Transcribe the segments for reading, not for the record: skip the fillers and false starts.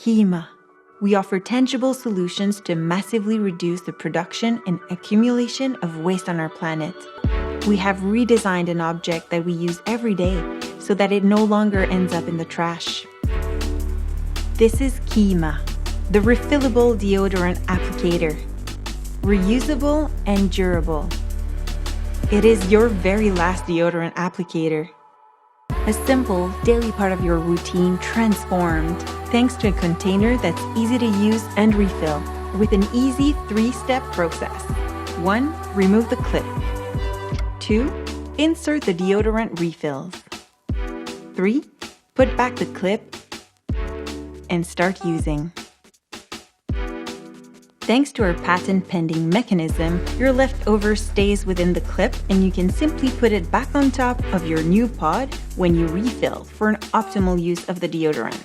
KIIMA. We offer tangible solutions to massively reduce the production and accumulation of waste on our planet. We have redesigned an object that we use every day so that it no longer ends up in the trash. This is KIIMA, the refillable deodorant applicator. Reusable and durable. It is your very last deodorant applicator. A simple, daily part of your routine transformed thanks to a container that's easy to use and refill with an easy 3-step process. 1. Remove the clip. 2. Insert the deodorant refills. 3. Put back the clip and start using. Thanks to our patent-pending mechanism, your leftover stays within the clip and you can simply put it back on top of your new pod when you refill for an optimal use of the deodorant.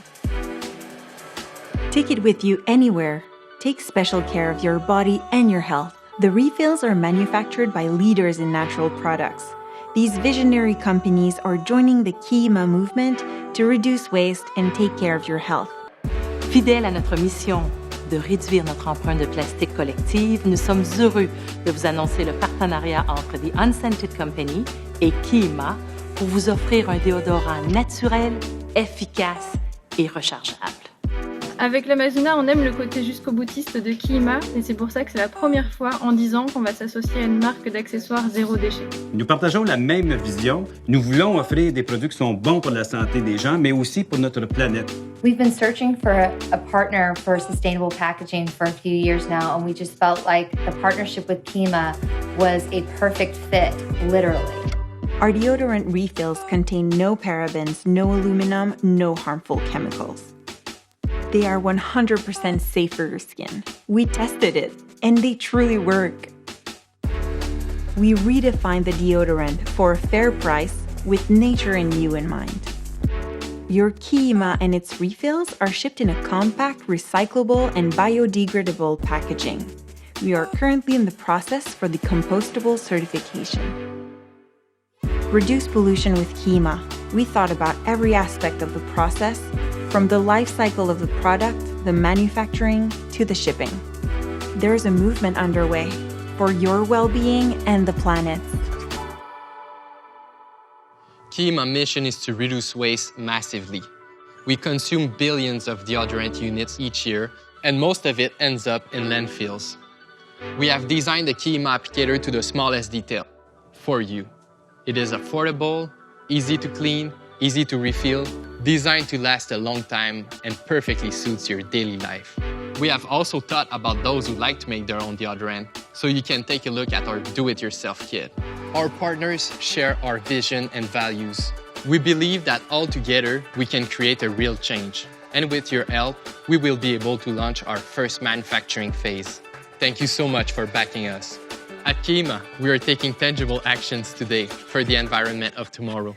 Take it with you anywhere. Take special care of your body and your health. The refills are manufactured by leaders in natural products. These visionary companies are joining the KIIMA movement to reduce waste and take care of your health. Fidèles à notre mission de réduire notre empreinte de plastique collective, nous sommes heureux de vous annoncer le partenariat entre The Unscented Company et KIIMA pour vous offrir un déodorant naturel, efficace et rechargeable. Avec l'Amazona, on aime le côté jusqu'au boutiste de KIIMA et c'est pour ça que c'est la première fois en 10 ans qu'on va s'associer à une marque d'accessoires zéro déchet. Nous partageons la même vision. Nous voulons offrir des produits qui sont bons pour la santé des gens, mais aussi pour notre planète. We've been searching for a partner for sustainable packaging for a few years now, and we just felt like the partnership with KIIMA was a perfect fit, literally. Our deodorant refills contain no parabens, no aluminum, no harmful chemicals. They are 100% safe for your skin. We tested it, and they truly work. We redefine the deodorant for a fair price with nature and you in mind. Your KIIMA and its refills are shipped in a compact, recyclable, and biodegradable packaging. We are currently in the process for the compostable certification. Reduce pollution with KIIMA. We thought about every aspect of the process, from the life cycle of the product, the manufacturing, to the shipping. There is a movement underway for your well-being and the planet. KIIMA's mission is to reduce waste massively. We consume billions of deodorant units each year, and most of it ends up in landfills. We have designed the KIIMA applicator to the smallest detail for you. It is affordable, easy to clean, easy to refill, designed to last a long time, and perfectly suits your daily life. We have also thought about those who like to make their own deodorant, so you can take a look at our do-it-yourself kit. Our partners share our vision and values. We believe that all together, we can create a real change. And with your help, we will be able to launch our first manufacturing phase. Thank you so much for backing us. At KIIMA, we are taking tangible actions today for the environment of tomorrow.